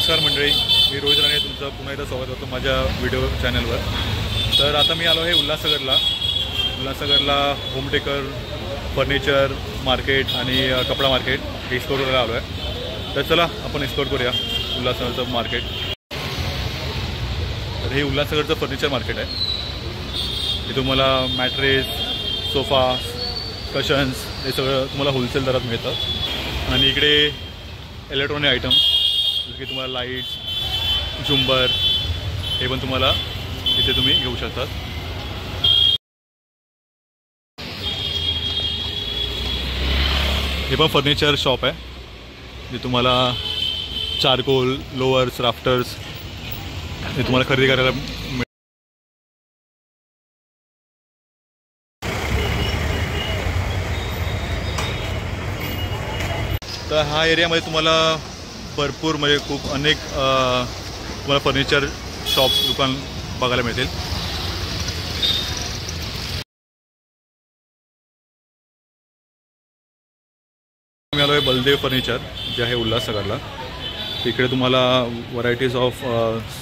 नमस्कार मंडळी, मी रोहित राणे तुमचं पुन्हा एकदा स्वागत करतो माझ्या व्हिडिओ चॅनलवर। तर आता मी आलो आहे उल्हासनगरला होमटेकर फर्निचर मार्केट आणि कपडा मार्केट एक्सप्लोर करायला आलो आहे। तर चला आपण एक्सप्लोर करूया उल्हासनगरचं मार्केट। तर हे उल्हासनगरचं फर्निचर मार्केट आहे। हे तुम्हाला मॅट्रेस, सोफा, कशन्स हे सगळं तुम्हाला होलसेल दरात मिळतं। आणि इकडे इलेक्ट्रॉनिक आयटम जसं की तुम्हाला लाईट्स, झुंबर हे पण तुम्हाला इथे तुम्ही घेऊ शकतात। हे पण फर्निचर शॉप आहे जे तुम्हाला चारकोल, लोअर्स, राफ्टर्स हे तुम्हाला खरेदी करायला मिळेल। तर हा एरियामध्ये तुम्हाला भरपूर म्हणजे खूप अनेक तुम्हाला फर्निचर शॉप दुकान बघायला मिळतील। मी आलो आहे बलदेव फर्निचर जे आहे उल्हासनगरला। इकडे तुम्हाला varieties of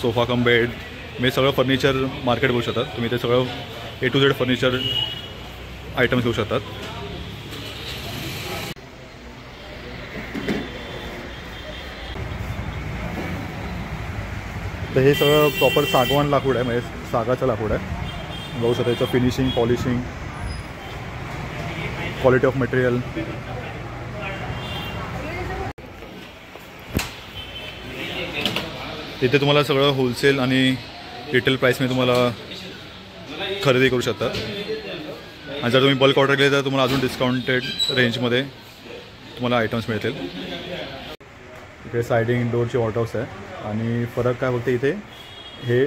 sofa cum bed म्हणजे सगळं फर्निचर मार्केट बघू शकतात तुम्ही। ते सगळं A to Z furniture items घेऊ शकतात। तर हे सगळं प्रॉपर सागवान लाकूड आहे, म्हणजे सागाचं लाकूड आहे। बघू शकता याचं finishing, polishing, quality of material. इथे तुम्हाला सगळं होलसेल आणि रिटेल प्राईसमध्ये तुम्हाला खरेदी करू शकता। आणि जर तुम्ही बल्क ऑर्डर केले तर तुम्हाला अजून डिस्काउंटेड रेंजमध्ये तुम्हाला आयटम्स मिळतील। इकडे सायडिंग डोरचे वॉर्डरोब्स आहे आणि फरक काय होते इथे हे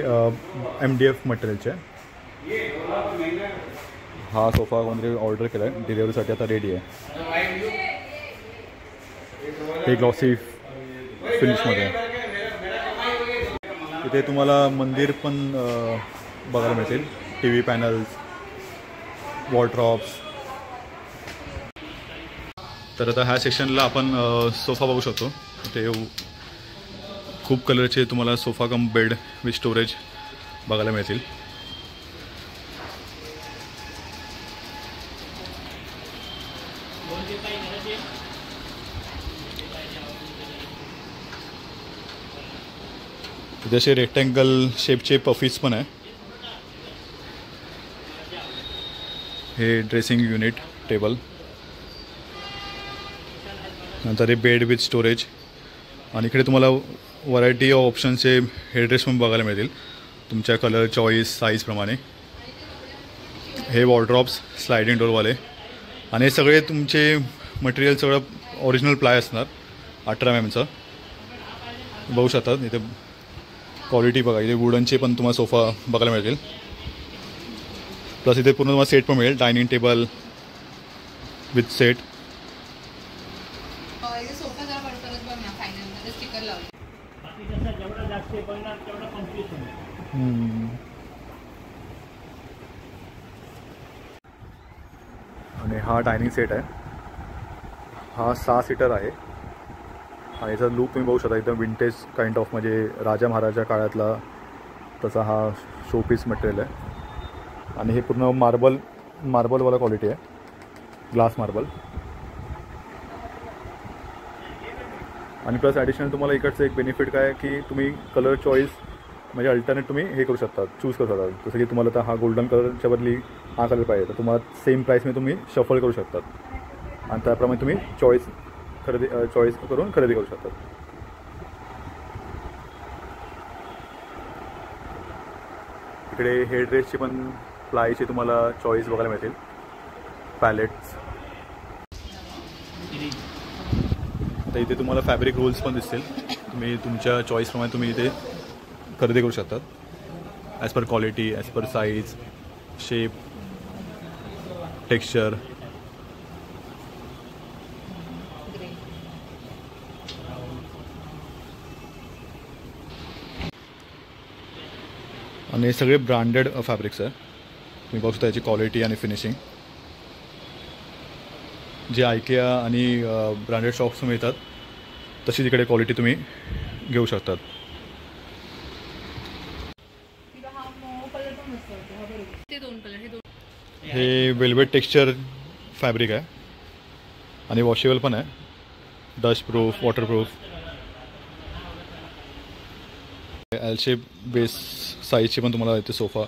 MDF मटेरियलचे आहे। हा सोफा कोणतरी ऑर्डर केला आहे डिलिव्हरीसाठी, आता रेडी आहे। हे ग्लॉसी फिनिशमध्ये आहे। इथे तुम्हाला मंदिर पण बघायला मिळतील, TV पॅनल्स, वॉर्डरोब्स। तर आता ह्या सेक्शनला आपण सोफा बघू शकतो। इथे खूप कलरचे तुम्हाला sofa cum bed with storage बघायला मिळतील। जसे रेक्टँगल शेपचे पफीस पण आहे। हे ड्रेसिंग युनिट टेबल, नंतर हे बेड विथ स्टोरेज। आणि इकडे तुम्हाला व्हरायटी ऑफ ऑप्शनचे हेडरेस्ट पण बघायला मिळतील तुमच्या कलर चॉईस साईजप्रमाणे। हे वॉर्डरोब्स स्लायडिंग डोरवाले आणि हे सगळे तुमचे मटेरियल सगळं ओरिजिनल प्लाय असणार 18 mm बघू शकतात। इथे क्वालिटी बघा, इथे वुडनचे पण तुम्हाला सोफा बघायला मिळतील। प्लस इथे पूर्ण तुम्हाला सेट पण मिळेल, डायनिंग टेबल विथ सेट। आणि हा डायनिंग सेट आहे, हा 6 सीटर आहे। आणि याचा लुक तुम्ही बघू शकता, एकदम विंटेज काइंड ऑफ, म्हणजे राजा महाराजा काळातला तसा हा शोपीस मटेरियल आहे। आणि हे पूर्ण मार्बलवाला क्वालिटी आहे, ग्लास मार्बल। आणि प्लस ॲडिशनल तुम्हाला इकडचं एक बेनिफिट काय आहे की तुम्ही कलर चॉईस म्हणजे अल्टरनेट तुम्ही हे करू शकता, चूज करू शकता। जसं की तुम्हाला तर हा गोल्डन कलरच्या बदली हा कलर पाहिजे तर तुम्हाला सेम प्राईसमध्ये तुम्ही शफल करू शकतात आणि त्याप्रमाणे तुम्ही चॉईस करून खरेदी करू शकतात। इकडे हेडरेस्टची पण प्लायची तुम्हाला चॉईस बघायला मिळतील, पॅलेट्स। तर इथे तुम्हाला फॅब्रिक रोल्स पण दिसतील, तुम्ही तुमच्या चॉईसप्रमाणे तुम्ही इथे खरेदी करू शकतात as per quality, as per size, shape, texture. आणि हे सगळे ब्रँडेड फॅब्रिक्स आहे, तुम्ही बघू शकता याची क्वालिटी आणि फिनिशिंग। जे IKEA आणि ब्रँडेड शॉप्स मिळतात तशी तिकडे क्वालिटी तुम्ही घेऊ शकतात. हे वेल्वेट टेक्स्चर फॅब्रिक आहे आणि वॉशेबल पण आहे, dust proof, waterproof. L shape base साईजचे पण तुम्हाला इथे सोफा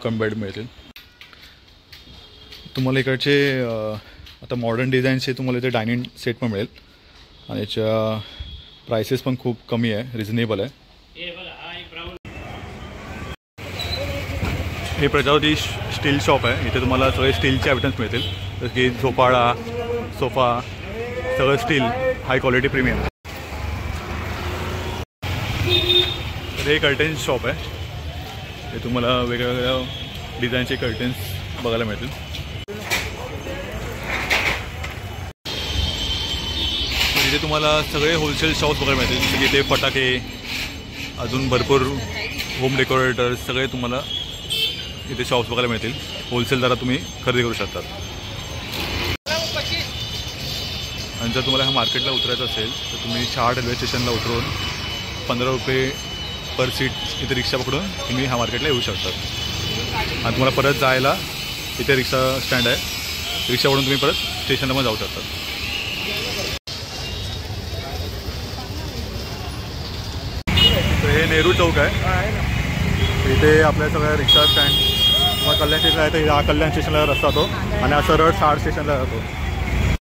कम बेड मिळतील. तुम्हाला इकडचे आता मॉडर्न डिझाईनचे तुम्हाला इथे डायनिंग सेट पण मिळेल आणि याच्या प्राइसेस पण खूप कमी आहे, रिझनेबल आहे. हे प्रजावती स्टील शॉप आहे. इथे तुम्हाला सगळे स्टीलचे आयटम्स मिळतील, जसं की झोपाळा, सोफा, सगळं स्टील, हाय क्वालिटी प्रीमियम. तर हे कर्टन्स शॉप आहे. हे तुम्हाला वेगवेगळ्या डिझाईनचे कर्टन्स बघायला मिळतील. इथे तुम्हाला सगळे होलसेल शॉप्स बघायला मिळतील, जसं की इथे फटाके, अजून भरपूर होम डेकोरेटर्स सगळे तुम्हाला इथे शॉप्स बघायला मिळतील. होलसेल दरात तुम्ही खरेदी करू शकतात. आणि जर तुम्हाला ह्या मार्केटला उतरायचं असेल तर तुम्ही 4 रेल्वे स्टेशनला उतरून 15 रुपये पर सीट इथे रिक्षा पकडून तुम्ही ह्या मार्केटला येऊ शकतात. आणि तुम्हाला परत जायला इथे रिक्षा स्टँड आहे, रिक्षावरून तुम्ही परत स्टेशनला पण जाऊ शकतात. तर हे नेहरू चौक आहे. इथे आपल्या सगळ्या रिक्षा स्टँड किंवा कल्याण स्टेशनला आहे, तर हा कल्याण स्टेशनला रस्ता जातो आणि हा सरळ 4 स्टेशनला जातो.